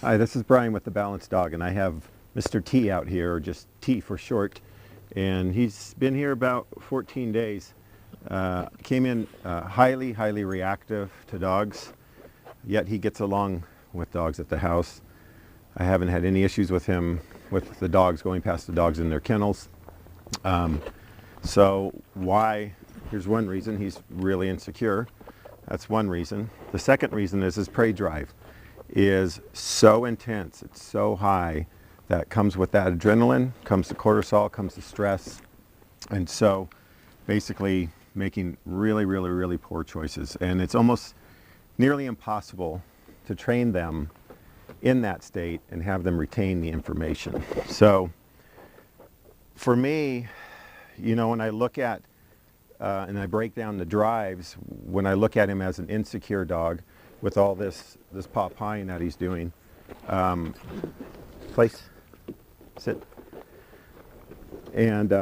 Hi, this is Brian with the Balanced Dog, and I have Mr. T out here, or just T for short, and he's been here about 14 days. Came in highly reactive to dogs, yet he gets along with dogs at the house. I haven't had any issues with him with the dogs, going past the dogs in their kennels. So why? Here's one reason: he's really insecure. That's one reason. The second reason is his prey drive is so intense, it's so high, that comes with that adrenaline, comes the cortisol, comes the stress, and so basically making really poor choices. And it's almost nearly impossible to train them in that state and have them retain the information. So for me, you know, when I look at and I break down the drives, when I look at him as an insecure dog with all this paw pawing that he's doing, place, sit, and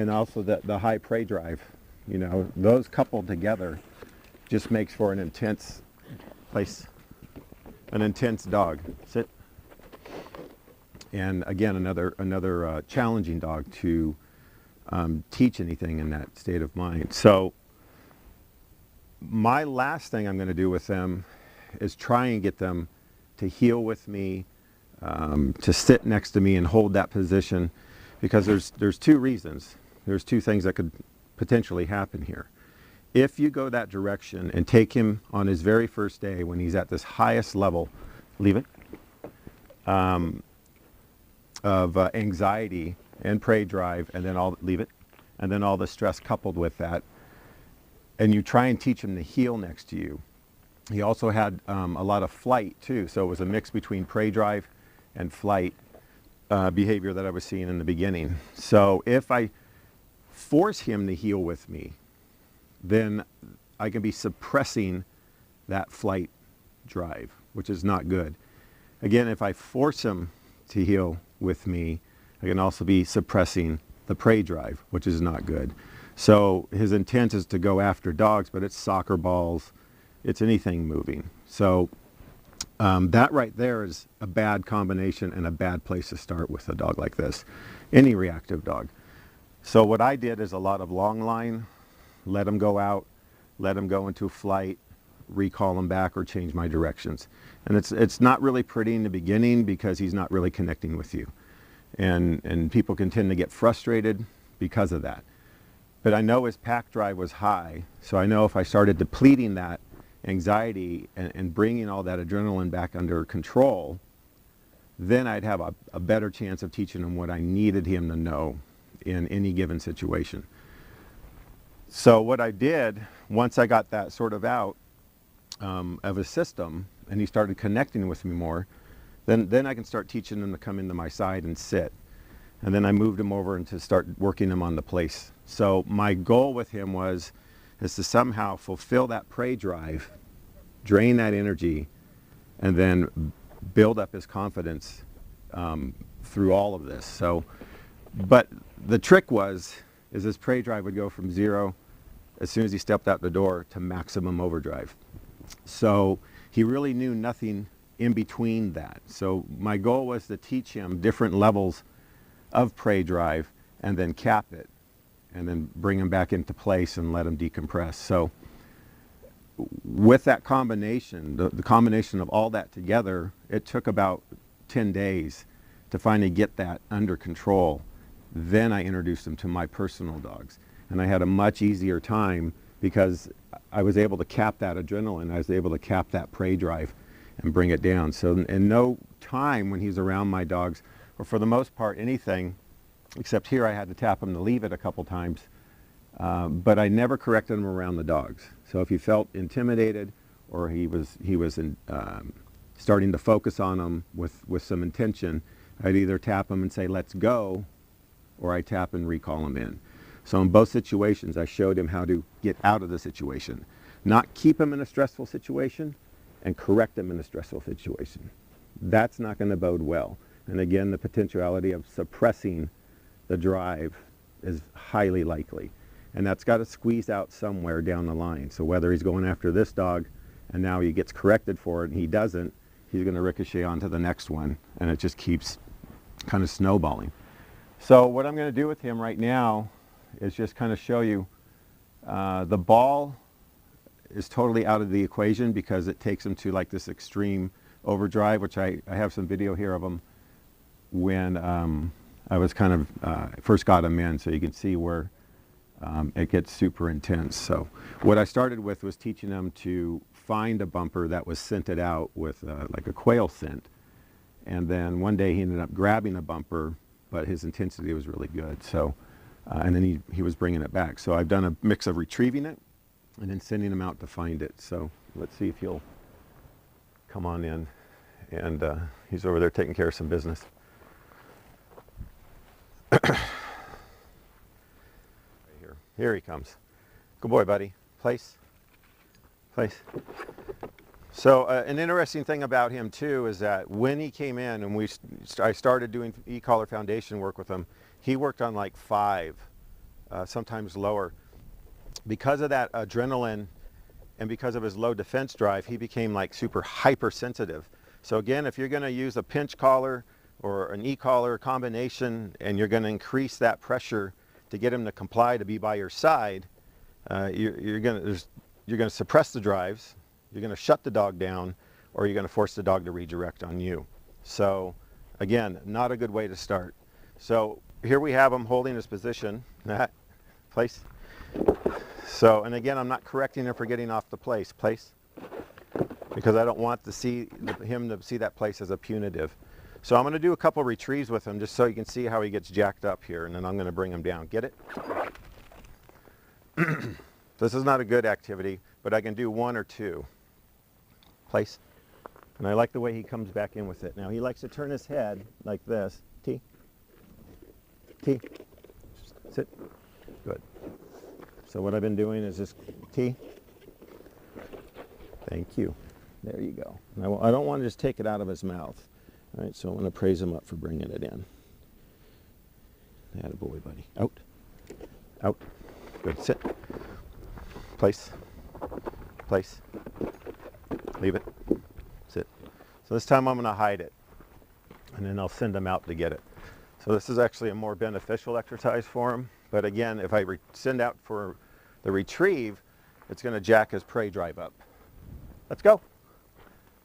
also the high prey drive, you know, those coupled together just makes for an intense dog. Sit. And again, another challenging dog to teach anything in that state of mind. So my last thing I'm going to do with them is try and get them to heel with me, to sit next to me and hold that position, because there's two reasons. There's two things that could potentially happen here. If you go that direction and take him on his very first day when he's at this highest level, leave it, of anxiety and prey drive, and then leave it, and then all the stress coupled with that, and you try and teach him to heel next to you. He also had a lot of flight too, so it was a mix between prey drive and flight behavior that I was seeing in the beginning. So if I force him to heel with me, then I can be suppressing that flight drive, which is not good. Again, if I force him to heel with me, I can also be suppressing the prey drive, which is not good. So his intent is to go after dogs, but it's soccer balls, it's anything moving. So that right there is a bad combination and a bad place to start with a dog like this, any reactive dog. So what I did is a lot of long line, let him go out, let him go into flight, recall him back, or change my directions. And it's not really pretty in the beginning because he's not really connecting with you. And people can tend to get frustrated because of that. But I know his pack drive was high, so I know if I started depleting that anxiety and bringing all that adrenaline back under control, then I'd have a better chance of teaching him what I needed him to know in any given situation. So what I did, once I got that sort of out of his system, and he started connecting with me more, then I can start teaching him to come into my side and sit. And then I moved him over and to start working him on the place. So my goal with him is to somehow fulfill that prey drive, drain that energy, and then build up his confidence through all of this. So, but the trick is his prey drive would go from 0 as soon as he stepped out the door to maximum overdrive. So he really knew nothing in between that. So my goal was to teach him different levels of prey drive and then cap it and then bring him back into place and let him decompress. So with that combination, the combination of all that together, it took about 10 days to finally get that under control. Then I introduced him to my personal dogs. And I had a much easier time because I was able to cap that adrenaline. I was able to cap that prey drive and bring it down. So in no time when he's around my dogs, or for the most part anything, except here I had to tap him to leave it a couple times, but I never corrected him around the dogs. So if he felt intimidated or he was starting to focus on them with some intention, I'd either tap him and say, let's go, or I tap and recall him in. So in both situations, I showed him how to get out of the situation, not keep him in a stressful situation and correct him in a stressful situation. That's not going to bode well. And again, the potentiality of suppressing the drive is highly likely. And that's got to squeeze out somewhere down the line. So whether he's going after this dog and now he gets corrected for it and he doesn't, he's going to ricochet onto the next one, and it just keeps kind of snowballing. So what I'm going to do with him right now is just kind of show you the ball is totally out of the equation because it takes him to like this extreme overdrive, which I have some video here of him when I was kind of first got him in, so you can see where it gets super intense. So what I started with was teaching him to find a bumper that was scented out with like a quail scent. And then one day he ended up grabbing a bumper, but his intensity was really good. So, and then he was bringing it back. So I've done a mix of retrieving it and then sending him out to find it. So let's see if he'll come on in. And he's over there taking care of some business. Right here. Here he comes. Good boy, buddy. Place. Place. So an interesting thing about him too is that when he came in and I started doing e-collar foundation work with him, he worked on like 5, sometimes lower. Because of that adrenaline and because of his low defense drive, he became like super hypersensitive. So again, if you're going to use a pinch collar or an e-collar combination and you're going to increase that pressure to get him to comply to be by your side, you're going to suppress the drives. You're going to shut the dog down, or you're going to force the dog to redirect on you. So again, not a good way to start. So here we have him holding his position. Place. So, and again, I'm not correcting him for getting off the place. Place. Because I don't want him to see that place as a punitive. So I'm going to do a couple retrieves with him just so you can see how he gets jacked up here, and then I'm going to bring him down. Get it? This is not a good activity, but I can do 1 or 2. Place. And I like the way he comes back in with it. Now he likes to turn his head like this. T. T. Sit. Good. So what I've been doing is just T. Thank you. There you go. I don't want to just take it out of his mouth. All right, so I'm going to praise him up for bringing it in. Attaboy, buddy. Out. Out. Good. Sit. Place. Place. Leave it. Sit. So this time I'm going to hide it, and then I'll send him out to get it. So this is actually a more beneficial exercise for him. But again, if I send out for the retrieve, it's going to jack his prey drive up. Let's go.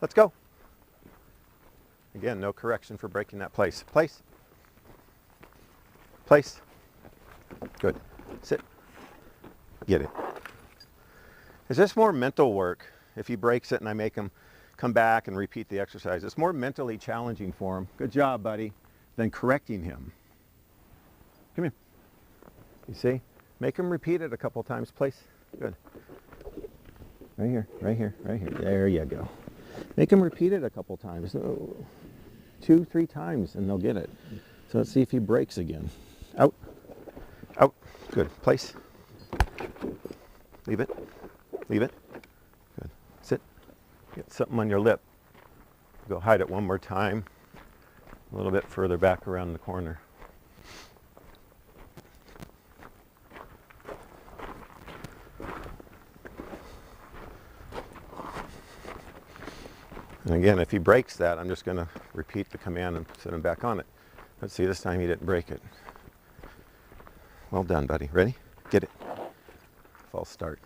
Let's go. Again, no correction for breaking that place. Place. Place. Good. Sit. Get it. It's just more mental work. If he breaks it and I make him come back and repeat the exercise, it's more mentally challenging for him. Good job, buddy. Than correcting him. Come here. You see? Make him repeat it a couple times. Place. Good. Right here, right here, right here. There you go. Make him repeat it a couple times. 2, 3 times, and they'll get it. So let's see if he breaks again. Out. Out. Good. Place. Leave it. Leave it. Good. Sit. Get something on your lip. Go hide it one more time. A little bit further back around the corner. And again, if he breaks that, I'm just going to repeat the command and set him back on it. Let's see, this time he didn't break it. Well done, buddy. Ready? Get it. False start.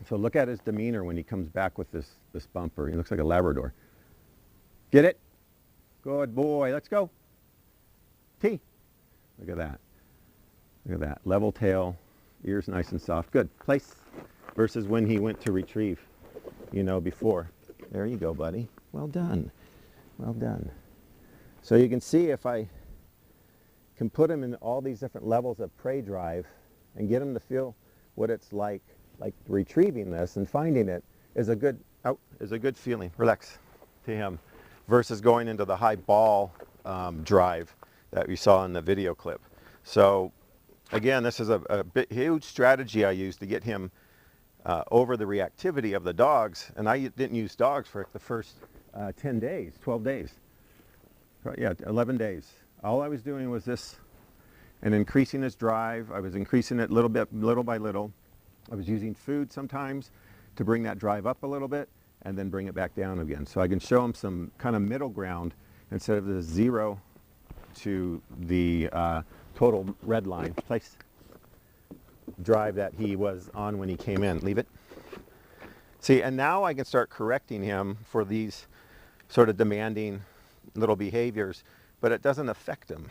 So look at his demeanor when he comes back with this bumper. He looks like a Labrador. Get it? Good boy. Let's go. T. Look at that. Look at that. Level tail. Ears nice and soft. Good. Place. Versus when he went to retrieve, before. There you go, buddy. Well done. Well done. So you can see if I can put him in all these different levels of prey drive and get him to feel what it's like retrieving this and finding it is a good feeling. Relax to him versus going into the high ball drive that we saw in the video clip. So again, this is a huge strategy I use to get him over the reactivity of the dogs. And I didn't use dogs for the first 10 days, 12 days. Yeah, 11 days. All I was doing was this and increasing his drive. I was increasing it little by little. I was using food sometimes to bring that drive up a little bit. and then bring it back down again. So I can show him some kind of middle ground instead of the 0 to the total red line. Place. Drive that he was on when he came in. Leave it. See, and now I can start correcting him for these sort of demanding little behaviors, but it doesn't affect him.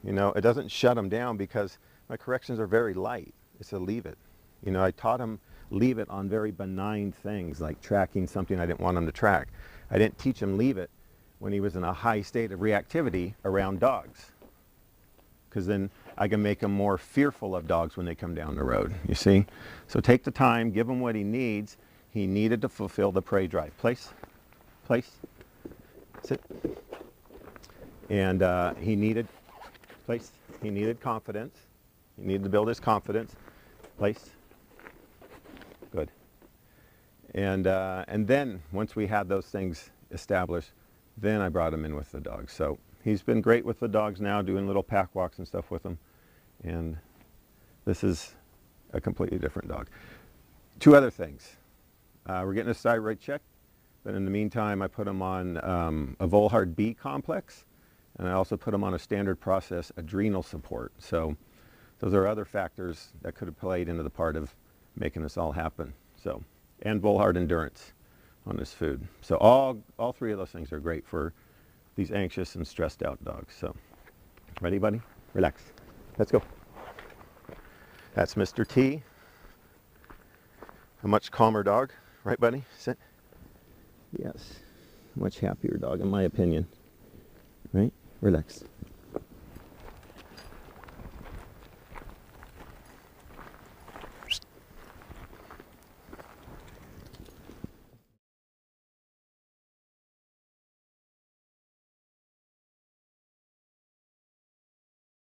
You know, it doesn't shut him down because my corrections are very light. It's a leave it. You know, I taught him leave it on very benign things like tracking something I didn't want him to track. I didn't teach him leave it when he was in a high state of reactivity around dogs, because then I can make him more fearful of dogs when they come down the road, you see? So take the time, give him what he needs. He needed to fulfill the prey drive. Place, sit. And he needed, place, he needed confidence. He needed to build his confidence. Place. Good. And then once we had those things established, then I brought him in with the dogs. So he's been great with the dogs now, doing little pack walks and stuff with them. And this is a completely different dog. 2 other things. We're getting a thyroid check, but in the meantime, I put him on a Volhard B complex, and I also put him on a standard process adrenal support. So those are other factors that could have played into the part of making this all happen. So, and Volhard endurance on this food. So all 3 of those things are great for these anxious and stressed out dogs. So, ready, buddy? Relax. Let's go. That's Mr. T. A much calmer dog. Right, buddy? Sit. Yes. Much happier dog, in my opinion. Right? Relax.